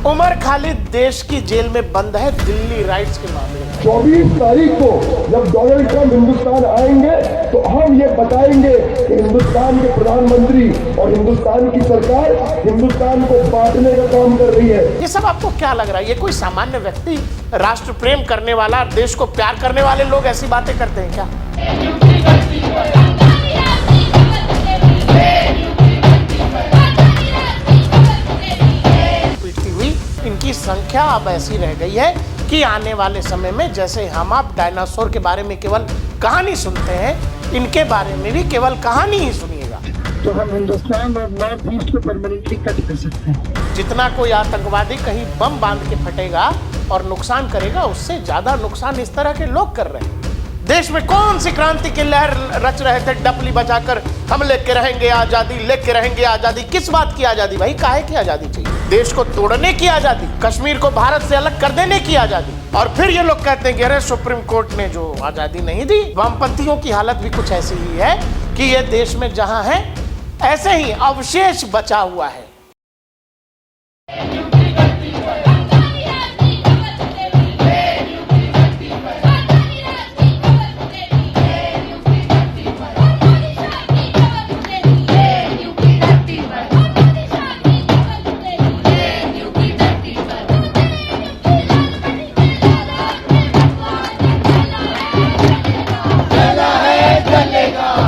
उमर खालिद देश की जेल में बंद है दिल्ली राइट्स के मामले में। 24 तारीख को जब डोनाल्ड ट्रंप हिंदुस्तान आएंगे तो हम ये बताएंगे कि हिंदुस्तान के प्रधानमंत्री और हिंदुस्तान की सरकार हिंदुस्तान को बांटने का काम कर रही है। ये सब आपको क्या लग रहा है? ये कोई सामान्य व्यक्ति, राष्ट्र प्रेम करने वाला, देश को प्यार करने वाले लोग ऐसी बातें करते हैं क्या? इनकी संख्या अब ऐसी रह गई है कि आने वाले समय में जैसे हम आप डायनासोर के बारे में केवल कहानी सुनते हैं, इनके बारे में भी केवल कहानी ही सुनिएगा। तो हम हिंदुस्तान और नॉर्थ ईस्ट को परमानेंटली कट कर सकते हैं। जितना कोई आतंकवादी कहीं बम बांध के फटेगा और नुकसान करेगा, उससे ज्यादा नुकसान इस तरह के लोग कर रहे हैं। देश में कौन सी क्रांति की लहर रच रहे थे डपली बजाकर, हम लेके रहेंगे आजादी, लेके रहेंगे आजादी। किस बात की आजादी भाई? काहे की आजादी चाहिए? देश को तोड़ने की आजादी, कश्मीर को भारत से अलग कर देने की आजादी। और फिर ये लोग कहते हैं कि अरे सुप्रीम कोर्ट ने जो आजादी नहीं दी। वामपंथियों की हालत भी कुछ ऐसी ही है कि ये देश में जहां है ऐसे ही अवशेष बचा हुआ है।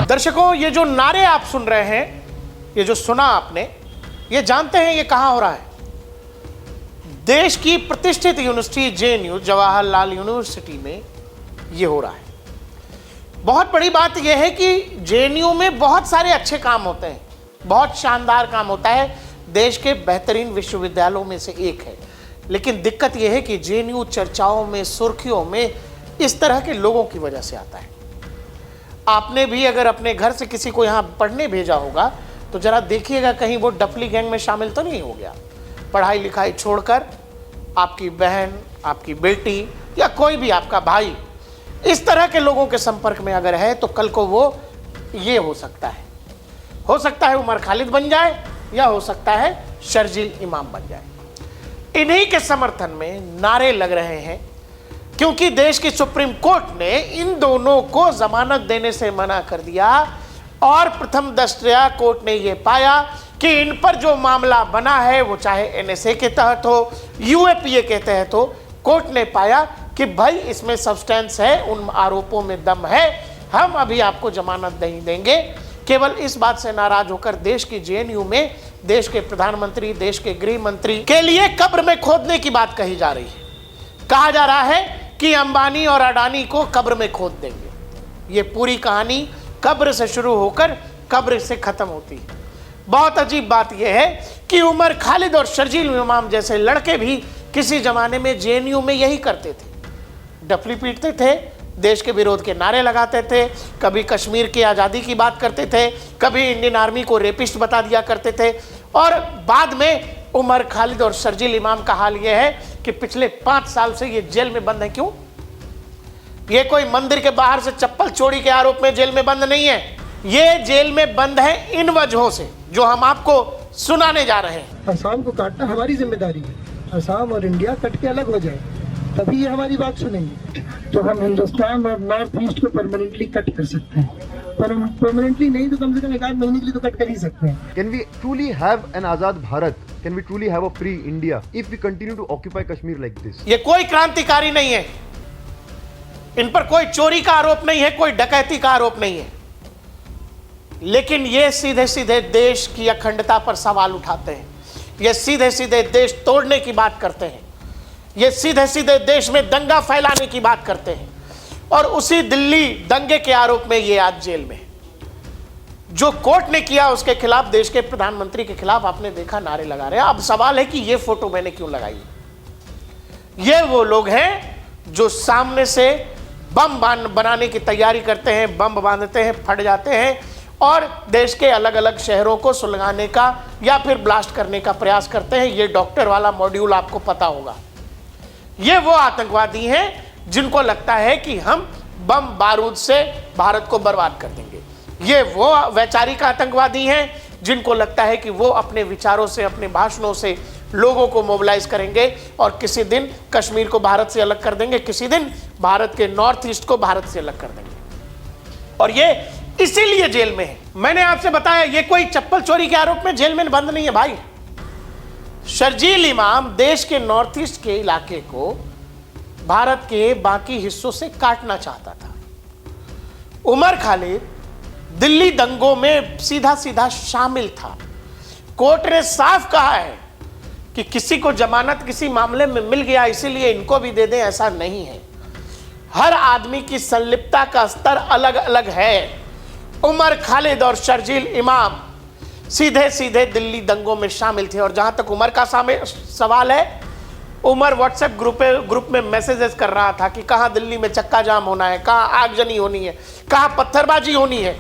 दर्शकों, ये जो नारे आप सुन रहे हैं, ये जो सुना आपने, ये जानते हैं ये कहां हो रहा है? देश की प्रतिष्ठित यूनिवर्सिटी जेएनयू, जवाहरलाल यूनिवर्सिटी में ये हो रहा है। बहुत बड़ी बात यह है कि जेएनयू में बहुत सारे अच्छे काम होते हैं, बहुत शानदार काम होता है, देश के बेहतरीन विश्वविद्यालयों में से एक है। लेकिन दिक्कत यह है कि जेएनयू चर्चाओं में, सुर्खियों में इस तरह के लोगों की वजह से आता है। आपने भी अगर अपने घर से किसी को यहाँ पढ़ने भेजा होगा तो जरा देखिएगा कहीं वो डफली गैंग में शामिल तो नहीं हो गया। पढ़ाई लिखाई छोड़कर आपकी बहन, आपकी बेटी या कोई भी आपका भाई इस तरह के लोगों के संपर्क में अगर है तो कल को वो ये हो सकता है उमर खालिद बन जाए या हो सकता है शर्जील इमाम बन जाए। इन्हीं के समर्थन में नारे लग रहे हैं क्योंकि देश की सुप्रीम कोर्ट ने इन दोनों को जमानत देने से मना कर दिया और प्रथम दृष्टया कोर्ट ने यह पाया कि इन पर जो मामला बना है वो चाहे एनएसए के तहत हो, यूएपीए के तहत हो, कोर्ट ने पाया कि भाई इसमें सब्सटेंस है, उन आरोपों में दम है, हम अभी आपको जमानत नहीं देंगे। केवल इस बात से नाराज होकर देश की जेएनयू में देश के प्रधानमंत्री, देश के गृह मंत्री के लिए कब्र में खोदने की बात कही जा रही है। कहा जा रहा है कि अंबानी और अडानी को कब्र में खोद देंगे। ये पूरी कहानी कब्र से शुरू होकर कब्र से खत्म होती है। बहुत अजीब बात यह है कि उमर खालिद और शर्जील इमाम जैसे लड़के भी किसी जमाने में जेएनयू में यही करते थे, डफली पीटते थे, देश के विरोध के नारे लगाते थे, कभी कश्मीर की आज़ादी की बात करते थे, कभी इंडियन आर्मी को रेपिस्ट बता दिया करते थे। और बाद में उमर खालिद और शर्जील इमाम का हाल यह है कि पिछले 5 साल से ये जेल में बंद है। क्यों? ये कोई मंदिर के बाहर से चप्पल चोरी के आरोप में जेल में बंद नहीं है, ये जेल में बंद है इन वजहों से जो हम आपको सुनाने जा रहे हैं। असम को काटना हमारी जिम्मेदारी है, असम और इंडिया कट के अलग हो जाए तभी ये हमारी बात सुनेंगे। तो हम हिंदुस्तान और नॉर्थ ईस्ट को परमानेंटली कट कर सकते हैं, पर परमानेंटली नहीं तो कम से कम 1 महीने के लिए तो कट कर ही सकते हैं। Can we truly have an Azad Bharat? Can we truly have a free India if we continue to occupy Kashmir like this? ये कोई क्रांतिकारी नहीं है, इन पर कोई चोरी का आरोप नहीं है, कोई डकैती का आरोप नहीं है, लेकिन ये सीधे सीधे देश की अखंडता पर सवाल उठाते हैं, ये सीधे सीधे देश तोड़ने की बात करते हैं, ये सीधे सीधे देश में दंगा फैलाने की बात करते हैं। और उसी दिल्ली दंगे के आरोप में ये आज जेल में, जो कोर्ट ने किया उसके खिलाफ देश के प्रधानमंत्री के खिलाफ आपने देखा नारे लगा रहे हैं। अब सवाल है कि ये फोटो मैंने क्यों लगाई? ये वो लोग हैं जो सामने से बम बनाने की तैयारी करते हैं, बम बांधते हैं, फट जाते हैं और देश के अलग अलग शहरों को सुलगाने का या फिर ब्लास्ट करने का प्रयास करते हैं। ये डॉक्टर वाला मॉड्यूल आपको पता होगा। ये वो आतंकवादी हैं जिनको लगता है कि हम बम बारूद से भारत को बर्बाद कर देंगे। ये वो वैचारिक आतंकवादी हैं जिनको लगता है कि वो अपने विचारों से, अपने भाषणों से लोगों को मोबिलाइज करेंगे और किसी दिन कश्मीर को भारत से अलग कर देंगे, किसी दिन भारत के नॉर्थ ईस्ट को भारत से अलग कर देंगे। और ये इसीलिए जेल में है। मैंने आपसे बताया ये कोई चप्पल चोरी के आरोप में जेल में बंद नहीं है भाई। शर्जील इमाम देश के नॉर्थ ईस्ट के इलाके को भारत के बाकी हिस्सों से काटना चाहता था। उमर खालिद दिल्ली दंगों में सीधा सीधा शामिल था। कोर्ट ने साफ कहा है कि किसी को जमानत किसी मामले में मिल गया इसीलिए इनको भी दे दें, ऐसा नहीं है। हर आदमी की संलिप्तता का स्तर अलग अलग है। उमर खालिद और शर्जील इमाम सीधे सीधे दिल्ली दंगों में शामिल थे। और जहां तक उमर का सवाल है, उमर व्हाट्सएप ग्रुप में मैसेजेस कर रहा था कि कहां दिल्ली में चक्का जाम होना है, कहां आगजनी होनी है, कहां पत्थरबाजी होनी है।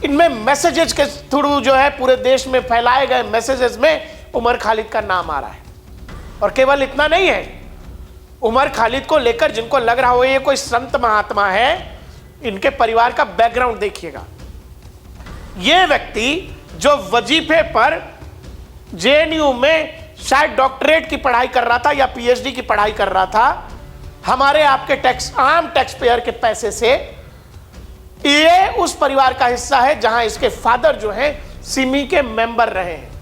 इनमें मैसेजेस के थ्रू जो है पूरे देश में फैलाए गए मैसेजेस में उमर खालिद का नाम आ रहा है। और केवल इतना नहीं है, उमर खालिद को लेकर जिनको लग रहा हो ये कोई संत महात्मा है, इनके परिवार का बैकग्राउंड देखिएगा। ये व्यक्ति जो वजीफे पर जेएनयू में शायद डॉक्टरेट की पढ़ाई कर रहा था या पीएचडी की पढ़ाई कर रहा था, हमारे आपके आम टैक्स पेयर के पैसे से, ये उस परिवार का हिस्सा है जहां इसके फादर जो हैं सिमी के मेंबर रहे हैं।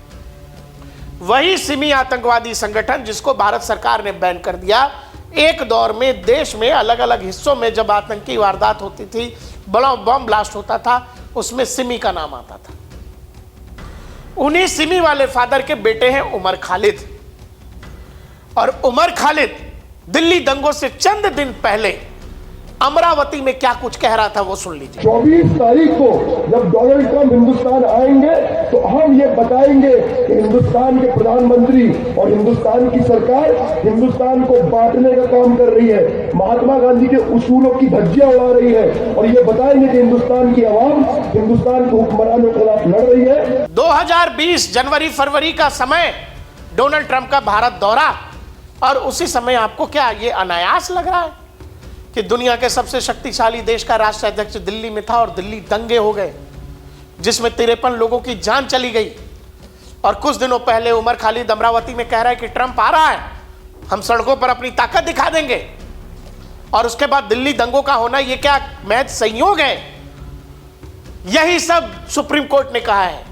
वही सिमी आतंकवादी संगठन जिसको भारत सरकार ने बैन कर दिया। एक दौर में देश में अलग अलग हिस्सों में जब आतंकी वारदात होती थी, बड़ा बम ब्लास्ट होता था, उसमें सिमी का नाम आता था। उन्हीं सिमी वाले फादर के बेटे हैं उमर खालिद। और उमर खालिद दिल्ली दंगों से चंद दिन पहले अमरावती में क्या कुछ कह रहा था वो सुन लीजिए। 24 तारीख को जब डोनाल्ड ट्रंप हिंदुस्तान आएंगे तो हम ये बताएंगे कि हिंदुस्तान के प्रधानमंत्री और हिंदुस्तान की सरकार हिंदुस्तान को बांटने का काम कर रही है, महात्मा गांधी के उसूलों की धज्जियां उड़ा रही है। और ये बताएंगे कि हिंदुस्तान की आवाम हिंदुस्तान के हुक्मरानों के खिलाफ लड़ रही है। 2020 जनवरी फरवरी का समय, डोनाल्ड ट्रंप का भारत दौरा, और उसी समय आपको क्या ये अनायास लग रहा है कि दुनिया के सबसे शक्तिशाली देश का राष्ट्राध्यक्ष दिल्ली में था और दिल्ली दंगे हो गए जिसमें 53 लोगों की जान चली गई। और कुछ दिनों पहले उमर खालिद अमरावती में कह रहा है कि ट्रंप आ रहा है, हम सड़कों पर अपनी ताकत दिखा देंगे। और उसके बाद दिल्ली दंगों का होना, ये क्या महज संयोग है? यही सब सुप्रीम कोर्ट ने कहा है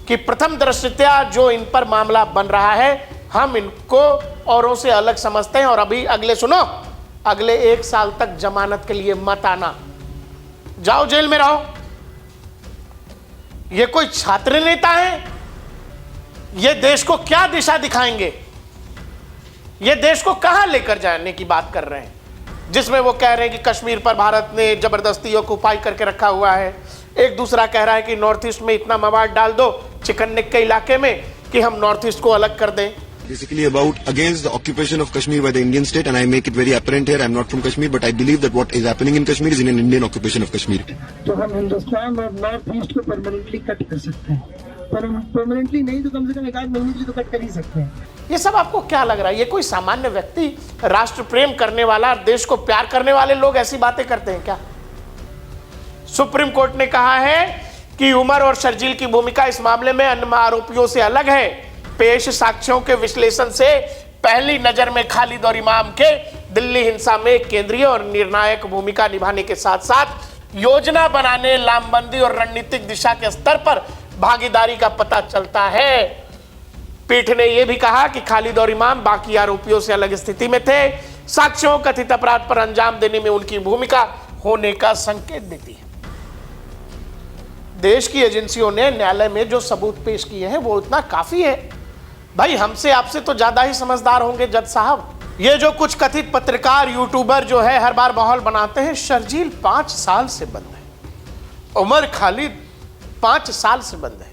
कि प्रथम दृष्टया जो इन पर मामला बन रहा है, हम इनको औरों से अलग समझते हैं। और अभी अगले 1 साल तक जमानत के लिए मत आना, जाओ जेल में रहो। ये कोई छात्र नेता है? ये देश को क्या दिशा दिखाएंगे? ये देश को कहां लेकर जाने की बात कर रहे हैं, जिसमें वो कह रहे हैं कि कश्मीर पर भारत ने जबरदस्ती ऑक्युपाई करके रखा हुआ है। एक दूसरा कह रहा है कि नॉर्थ ईस्ट में इतना मवाद डाल दो चिकन नेक के इलाके में कि हम नॉर्थ ईस्ट को अलग कर दें। Basically about against the occupation of Kashmir by the Indian state, and I make it very apparent here, I'm not from Kashmir, but I believe that what is happening in Kashmir is in an Indian occupation of Kashmir. तो हम हिंदुस्तान और north east को permanently cut कर सकते हैं, पर permanently नहीं तो कम से कम 1 आध महीने के लिए तो कट कर ही सकते हैं। ये सब आपको क्या लग रहा है? ये कोई सामान्य व्यक्ति, राष्ट्र प्रेम करने वाला, देश को प्यार करने वाले लोग ऐसी बातें करते हैं क्या? सुप्रीम कोर्ट ने कहा है कि उमर और शर्जील की भूमिका इस मामले में अन्य आरोपियों से अलग है। पेश साक्ष्यों के विश्लेषण से पहली नजर में खालिद और इमाम के दिल्ली हिंसा में केंद्रीय और निर्णायक भूमिका निभाने के साथ साथ योजना बनाने, लामबंदी और रणनीतिक दिशा के स्तर पर भागीदारी का पता चलता है। पीठ ने यह भी कहा कि खालिद और इमाम बाकी आरोपियों से अलग स्थिति में थे। साक्ष्यों कथित अपराध पर अंजाम देने में उनकी भूमिका होने का संकेत देती है। देश की एजेंसियों ने न्यायालय में जो सबूत पेश किए हैं वो इतना काफी है। भाई हमसे आपसे तो ज्यादा ही समझदार होंगे जज साहब। ये जो कुछ कथित पत्रकार, यूट्यूबर जो है हर बार माहौल बनाते हैं, शर्जील 5 साल से बंद है, उमर खालिद 5 साल से बंद है।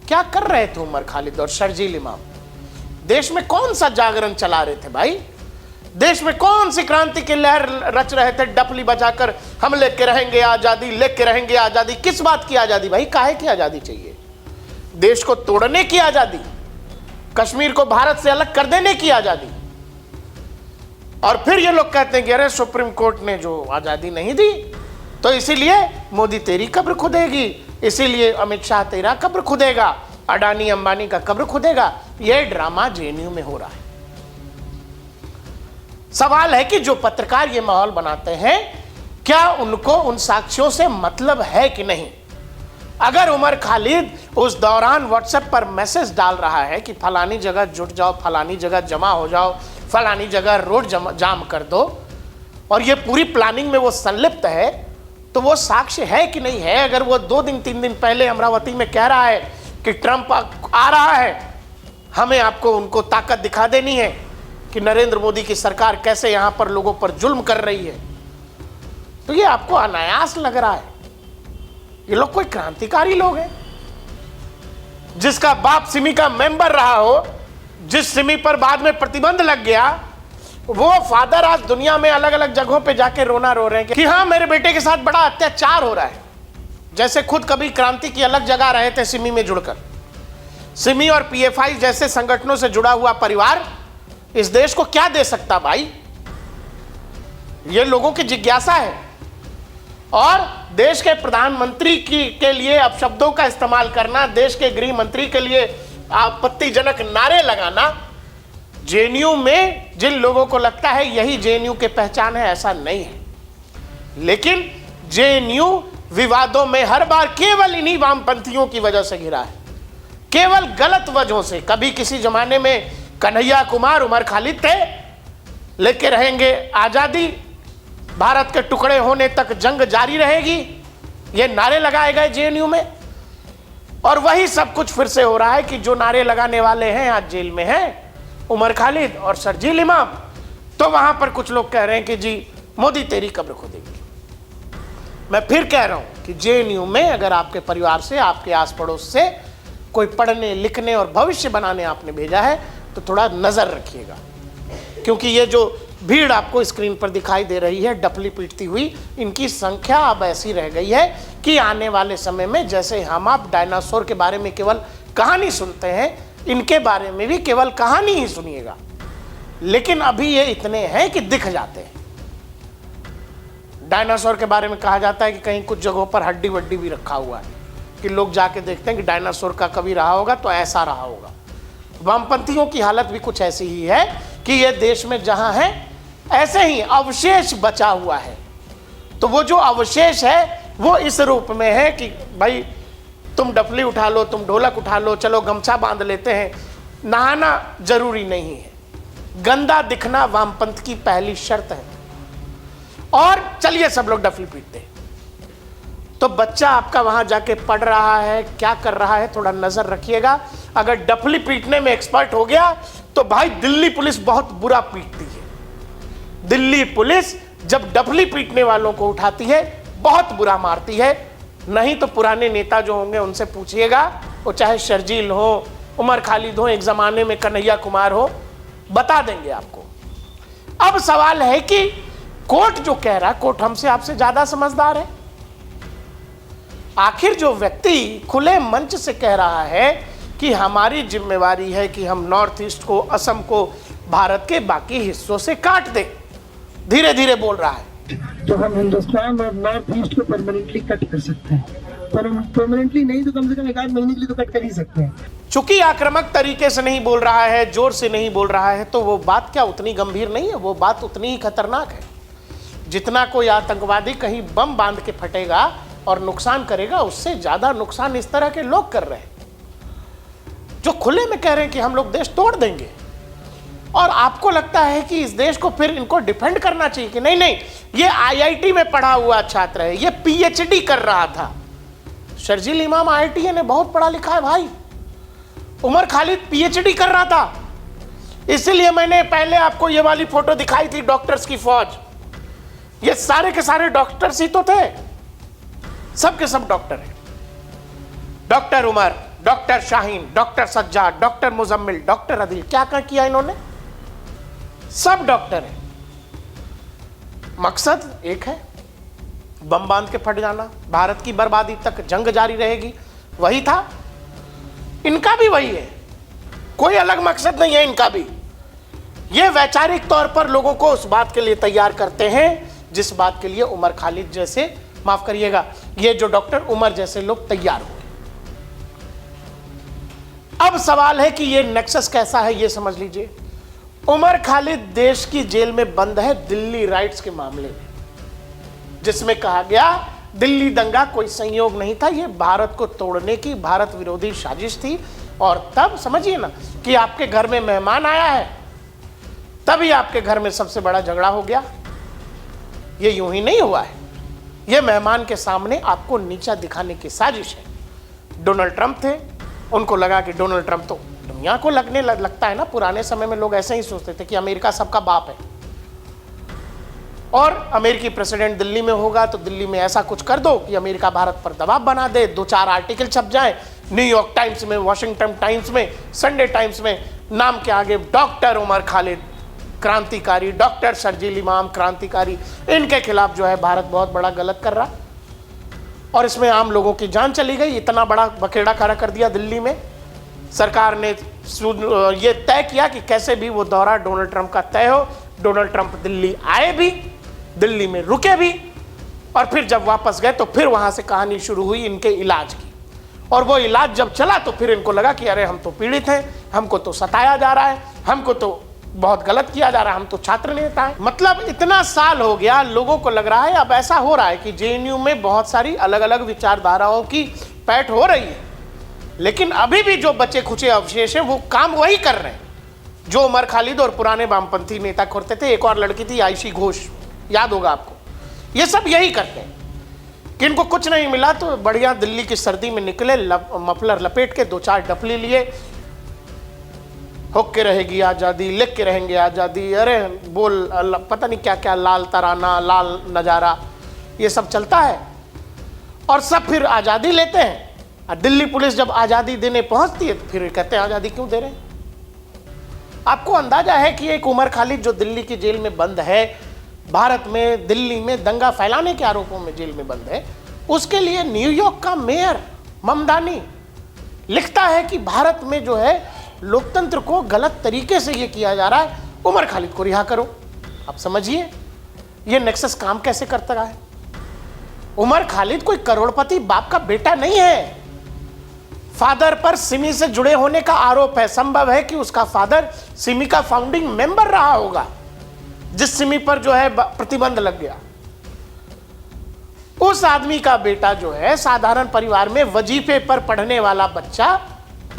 क्या कर रहे थे उमर खालिद और शर्जील इमाम? देश में कौन सा जागरण चला रहे थे भाई? देश में कौन सी क्रांति की लहर रच रहे थे? डफली बजाकर हम लेके रहेंगे आजादी, लेके रहेंगे आजादी। किस बात की आजादी भाई? काहे की आजादी चाहिए? देश को तोड़ने की आजादी? कश्मीर को भारत से अलग कर देने की आजादी? और फिर ये लोग कहते हैं कि अरे सुप्रीम कोर्ट ने जो आजादी नहीं दी तो इसीलिए मोदी तेरी कब्र खुदेगी, इसीलिए अमित शाह तेरा कब्र खुदेगा, अडानी अंबानी का कब्र खुदेगा। यह ड्रामा जेएनयू में हो रहा है। सवाल है कि जो पत्रकार ये माहौल बनाते हैं, क्या उनको उन साक्ष्यों से मतलब है कि नहीं? अगर उमर खालिद उस दौरान व्हाट्सएप पर मैसेज डाल रहा है कि फलानी जगह जुट जाओ, फलानी जगह जमा हो जाओ, फलानी जगह रोड जाम कर दो, और ये पूरी प्लानिंग में वो संलिप्त है, तो वो साक्ष्य है कि नहीं है? अगर वो 2 दिन 3 दिन पहले अमरावती में कह रहा है कि ट्रंप आ रहा है, हमें आपको उनको ताकत दिखा देनी है कि नरेंद्र मोदी की सरकार कैसे यहां पर लोगों पर जुल्म कर रही है, तो ये आपको अनायास लग रहा है ये लोग कोई क्रांतिकारी लोग हैं। जिसका बाप सिमी का मेंबर रहा हो, जिस सिमी पर बाद में प्रतिबंध लग गया, वो फादर आज दुनिया में अलग अलग जगहों पे जाके रोना रो रहे हैं कि हाँ मेरे बेटे के साथ बड़ा अत्याचार हो रहा है। जैसे खुद कभी क्रांति की अलग जगह रहे थे सिमी में जुड़कर। सिमी और पीएफआई जैसे संगठनों से जुड़ा हुआ परिवार इस देश को क्या दे सकता भाई? ये लोगों की जिज्ञासा है। और देश के प्रधानमंत्री के लिए अपशब्दों का इस्तेमाल करना, देश के गृह मंत्री के लिए आपत्तिजनक नारे लगाना, जेएनयू में जिन लोगों को लगता है यही जेएनयू की पहचान है, ऐसा नहीं है। लेकिन जेएनयू विवादों में हर बार केवल इन्हीं वामपंथियों की वजह से घिरा है, केवल गलत वजहों से। कभी किसी जमाने में कन्हैया कुमार, उमर खालिद थे, लेके रहेंगे आजादी, भारत के टुकड़े होने तक जंग जारी रहेगी, ये नारे लगाए गए जेएनयू में। और वही सब कुछ फिर से हो रहा है कि जो नारे लगाने वाले हैं आज जेल में हैं, उमर खालिद और शर्जील इमाम। तो वहां पर कुछ लोग कह रहे हैं कि जी मोदी तेरी कब्र खोदेगी। मैं फिर कह रहा हूं कि जेएनयू में अगर आपके परिवार से, आपके आस पड़ोस से कोई पढ़ने लिखने और भविष्य बनाने आपने भेजा है तो थोड़ा नजर रखिएगा, क्योंकि ये जो भीड़ आपको स्क्रीन पर दिखाई दे रही है डफली पीटती हुई, इनकी संख्या अब ऐसी रह गई है कि आने वाले समय में जैसे हम आप डायनासोर के बारे में केवल कहानी सुनते हैं, इनके बारे में भी केवल कहानी ही सुनिएगा। लेकिन अभी ये इतने हैं कि दिख जाते हैं। डायनासोर के बारे में कहा जाता है कि कहीं कुछ जगहों पर हड्डी वड्डी भी रखा हुआ है कि लोग जाके देखते हैं कि डायनासोर का कभी रहा होगा तो ऐसा रहा होगा। वामपंथियों की हालत भी कुछ ऐसी ही है कि ये देश में जहां है ऐसे ही अवशेष बचा हुआ है। तो वो जो अवशेष है वो इस रूप में है कि भाई तुम डफली उठा लो, तुम ढोलक उठा लो, चलो गमछा बांध लेते हैं, नहाना जरूरी नहीं है। गंदा दिखना वामपंथ की पहली शर्त है। और चलिए सब लोग डफली पीटते हैं, तो बच्चा आपका वहां जाके पढ़ रहा है, क्या कर रहा है, थोड़ा नजर रखिएगा। अगर डफली पीटने में एक्सपर्ट हो गया तो भाई दिल्ली पुलिस बहुत बुरा पीटती है। दिल्ली पुलिस जब डफली पीटने वालों को उठाती है बहुत बुरा मारती है। नहीं तो पुराने नेता जो होंगे उनसे पूछिएगा, वो चाहे शर्जील हो, उमर खालिद हो, एक जमाने में कन्हैया कुमार हो, बता देंगे आपको। अब सवाल है कि कोर्ट जो कह रहा है, कोर्ट हमसे आपसे ज्यादा समझदार है। आखिर जो व्यक्ति खुले मंच से कह रहा है कि हमारी जिम्मेवारी है कि हम नॉर्थ ईस्ट को, असम को भारत के बाकी हिस्सों से काट दें, धीरे धीरे बोल रहा है, तो हम हिंदुस्तान और नॉर्थ ईस्ट को परमानेंटली कट कर सकते हैं। पर परमानेंटली नहीं तो कम से कम 1 आध महीने के लिए तो कट कर ही सकते हैं। चूंकि आक्रामक तरीके से नहीं बोल रहा है, जोर से नहीं बोल रहा है, तो वो बात क्या उतनी गंभीर नहीं है? वो बात उतनी ही खतरनाक है जितना कोई आतंकवादी कहीं बम बांध के फटेगा और नुकसान करेगा, उससे ज्यादा नुकसान इस तरह के लोग कर रहे हैं जो खुले में कह रहे हैं कि हम लोग देश तोड़ देंगे। और आपको लगता है कि इस देश को फिर इनको डिफेंड करना चाहिए कि नहीं नहीं, ये आईआईटी में पढ़ा हुआ छात्र है, ये पीएचडी कर रहा था। शर्जील इमाम आईआईटी ने बहुत पढ़ा लिखा है भाई। उमर खालिद पीएचडी कर रहा था। इसीलिए मैंने पहले आपको ये वाली फोटो दिखाई थी, डॉक्टर्स की फौज। ये सारे के सारे डॉक्टर्स ही तो थे, सब के सब डॉक्टर हैं। Doctor Umar, doctor Shaheen, doctor Sajjad, doctor Muzammil, doctor Adil, क्या क्या किया इन्होंने? सब डॉक्टर हैं। मकसद एक है, बम बांध के फट जाना, भारत की बर्बादी तक जंग जारी रहेगी, वही था। इनका भी वही है, कोई अलग मकसद नहीं है इनका भी। ये वैचारिक तौर पर लोगों को उस बात के लिए तैयार करते हैं जिस बात के लिए उमर खालिद जैसे, माफ करिएगा, ये जो डॉक्टर उमर जैसे लोग तैयार हुए। अब सवाल है कि ये नेक्सस कैसा है, ये समझ लीजिए। उमर खालिद देश की जेल में बंद है दिल्ली राइट्स के मामले में, जिसमें कहा गया दिल्ली दंगा कोई संयोग नहीं था, ये भारत को तोड़ने की भारत विरोधी साजिश थी। और तब समझिए ना कि आपके घर में मेहमान आया है, तभी आपके घर में सबसे बड़ा झगड़ा हो गया। ये यूं ही नहीं हुआ है, ये मेहमान के सामने आपको नीचा दिखाने की साजिश है। डोनाल्ड ट्रंप थे, उनको लगा कि डोनाल्ड ट्रंप तो दुनिया को लगता है ना, पुराने समय में लोग ऐसे ही सोचते थे कि अमेरिका सबका बाप है और अमेरिकी प्रेसिडेंट दिल्ली में होगा तो दिल्ली में ऐसा कुछ कर दो कि अमेरिका भारत पर दबाव बना दे, 2-4 आर्टिकल छप जाए न्यूयॉर्क टाइम्स में, वॉशिंगटन टाइम्स में, संडे टाइम्स में, नाम के आगे डॉक्टर उमर खालिद क्रांतिकारी, डॉक्टर शर्जील इमाम क्रांतिकारी, इनके खिलाफ जो है भारत बहुत बड़ा गलत कर रहा और इसमें आम लोगों की जान चली गई। इतना बड़ा बखेड़ा खड़ा कर दिया दिल्ली में। सरकार ने ये तय किया कि कैसे भी वो दौरा डोनाल्ड ट्रंप का तय हो। डोनाल्ड ट्रंप दिल्ली आए भी, दिल्ली में रुके भी, और फिर जब वापस गए तो फिर वहां से कहानी शुरू हुई इनके इलाज की। और वो इलाज जब चला तो फिर इनको लगा कि अरे हम तो पीड़ित हैं, हमको तो सताया जा रहा है, हमको तो बहुत गलत किया जा रहा है, हम तो छात्र नेता हैं। मतलब इतना साल हो गया, लोगों को लग रहा है अब ऐसा हो रहा है कि जेएनयू में बहुत सारी अलग अलग विचारधाराओं की पैठ हो रही है, लेकिन अभी भी जो बचे खुचे अवशेष हैं वो काम वही कर रहे हैं जो उमर खालिद और पुराने वामपंथी नेता करते थे। एक और लड़की थी आयशी घोष, याद होगा आपको। ये सब यही करते हैं कि इनको कुछ नहीं मिला तो बढ़िया दिल्ली की सर्दी में निकले, मफलर लपेट के 2-4 डफली लिए, हुक के रहेगी आज़ादी, लिख के रहेंगे आज़ादी, अरे बोल पता नहीं क्या क्या, लाल तराना, लाल नज़ारा, ये सब चलता है और सब फिर आज़ादी लेते हैं। और दिल्ली पुलिस जब आज़ादी देने पहुंचती है तो फिर कहते हैं आज़ादी क्यों दे रहे हैं। आपको अंदाजा है कि एक उमर खालिद जो दिल्ली की जेल में बंद है, भारत में दिल्ली में दंगा फैलाने के आरोपों में जेल में बंद है, उसके लिए न्यूयॉर्क का मेयर ममदानी लिखता है कि भारत में जो है लोकतंत्र को गलत तरीके से ये किया जा रहा है, उमर खालिद को रिहा करो। अब समझिए ये नेक्सस काम कैसे करता है। उमर खालिद कोई करोड़पति बाप का बेटा नहीं है। फादर पर सिमी से जुड़े होने का आरोप है। संभव है कि उसका फादर सिमी का फाउंडिंग मेंबर रहा होगा, जिस सिमी पर जो है प्रतिबंध लग गया। उस आदमी का बेटा जो है साधारण परिवार में वजीफे पर पढ़ने वाला बच्चा,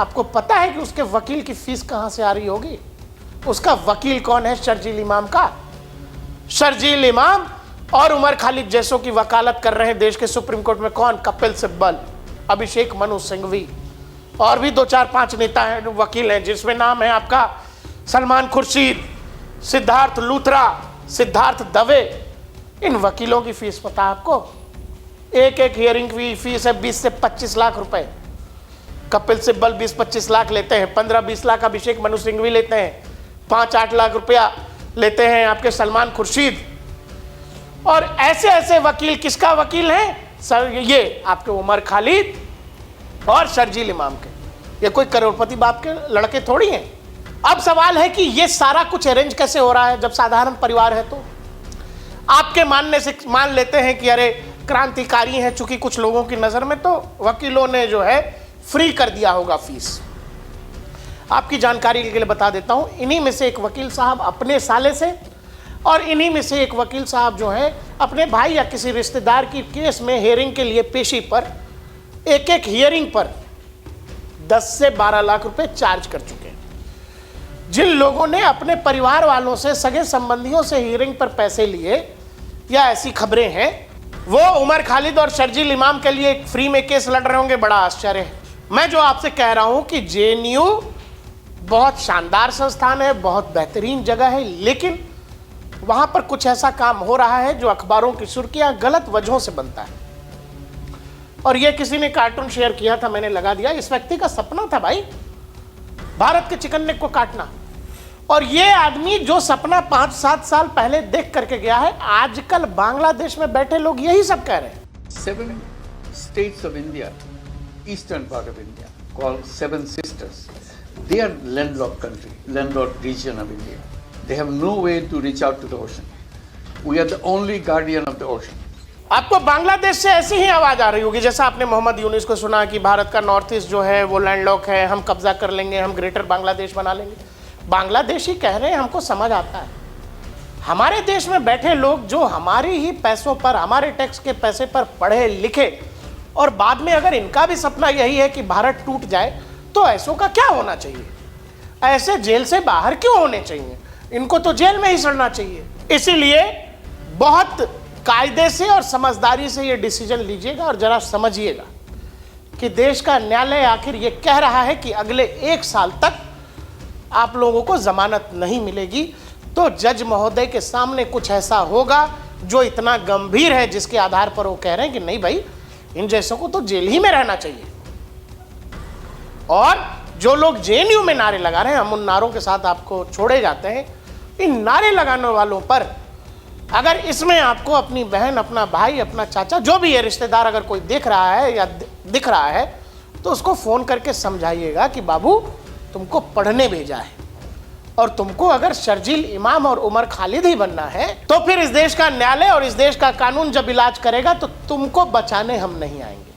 आपको पता है कि उसके वकील की फीस कहां से आ रही होगी? उसका वकील कौन है? शर्जील इमाम का। शर्जील इमाम और उमर खालिद जैसों की वकालत कर रहे हैं देश के सुप्रीम कोर्ट में कौन? कपिल सिब्बल, अभिषेक मनु सिंघवी और भी 2-4-5 नेता हैं, वकील हैं, जिसमें नाम है आपका सलमान खुर्शीद, सिद्धार्थ लूथरा, सिद्धार्थ दवे। इन वकीलों की फीस पता है आपको? एक हियरिंग की फीस है 20 से 25 लाख रुपए। कपिल सिब्बल 20-25 लाख लेते हैं, 15-20 लाख अभिषेक मनु सिंघवी लेते हैं, 5-8 लाख रुपया लेते हैं आपके सलमान खुर्शीद। और ऐसे ऐसे वकील किसका वकील है? सर ये आपके उमर खालिद और शर्जील इमाम के। ये कोई करोड़पति बाप के लड़के थोड़ी हैं। अब सवाल है कि ये सारा कुछ अरेंज कैसे हो रहा है जब साधारण परिवार है? तो आपके मानने से मान लेते हैं कि अरे क्रांतिकारी हैं चूंकि कुछ लोगों की नजर में, तो वकीलों ने जो है फ्री कर दिया होगा फीस। आपकी जानकारी के लिए बता देता हूं, इन्हीं में से एक वकील साहब अपने साले से और इन्हीं में से एक वकील साहब जो है अपने भाई या किसी रिश्तेदार की केस में हियरिंग के लिए पेशी पर एक हियरिंग पर 10 से 12 लाख रुपए चार्ज कर चुके हैं। जिन लोगों ने अपने परिवार वालों से, सगे संबंधियों से हियरिंग पर पैसे लिए या ऐसी खबरें हैं, वो उमर खालिद और शर्जील इमाम के लिए फ्री में केस लड़ रहे होंगे। बड़ा आश्चर्य है। मैं जो आपसे कह रहा हूं कि जेएनयू बहुत शानदार संस्थान है, बहुत बेहतरीन जगह है, लेकिन वहां पर कुछ ऐसा काम हो रहा है जो अखबारों की सुर्खियां गलत वजहों से बनता है। और ये किसी ने कार्टून शेयर किया था, मैंने लगा दिया। इस व्यक्ति का सपना था भाई भारत के चिकन नेक को काटना, और ये आदमी जो सपना 5-7 साल पहले देख करके गया है, आजकल बांग्लादेश में बैठे लोग यही सब कह रहे हैं। 7 states of India, eastern part of India, called Seven Sisters. They are landlocked country, landlocked region of India. They have no way to reach out to the ocean. We are the only guardian of the ocean. आपको बांग्लादेश से ऐसी ही आवाज आ रही होगी जैसा आपने मोहम्मद यूनुस को सुना कि भारत का नॉर्थ ईस्ट जो है वो लैंडलॉक है, हम कब्जा कर लेंगे, हम ग्रेटर बांग्लादेश बना लेंगे। बांग्लादेशी कह रहे हैं हमको समझ आता है। हमारे देश में बैठे लोग जो हमारी ही पैसों पर, हमारे टैक्स के पैसे पर पढ़े लिखे, और बाद में अगर इनका भी सपना यही है कि भारत टूट जाए, तो ऐसों का क्या होना चाहिए? ऐसे जेल से बाहर क्यों होने चाहिए? इनको तो जेल में ही सड़ना चाहिए। इसीलिए बहुत कायदे से और समझदारी से ये डिसीजन लीजिएगा और जरा समझिएगा कि देश का न्यायालय आखिर ये कह रहा है कि अगले 1 साल तक आप लोगों को जमानत नहीं मिलेगी, तो जज महोदय के सामने कुछ ऐसा होगा जो इतना गंभीर है जिसके आधार पर वो कह रहे हैं कि नहीं भाई, इन जैसों को तो जेल ही में रहना चाहिए। और जो लोग जेएनयू में नारे लगा रहे हैं, हम उन नारों के साथ आपको छोड़े जाते हैं। इन नारे लगाने वालों पर अगर इसमें आपको अपनी बहन, अपना भाई, अपना चाचा, जो भी है रिश्तेदार, अगर कोई देख रहा है या दिख रहा है, तो उसको फोन करके समझाइएगा कि बाबू तुमको पढ़ने भेजा है, और तुमको अगर शर्जील इमाम और उमर खालिद ही बनना है, तो फिर इस देश का न्यायालय और इस देश का कानून जब इलाज करेगा तो तुमको बचाने हम नहीं आएंगे।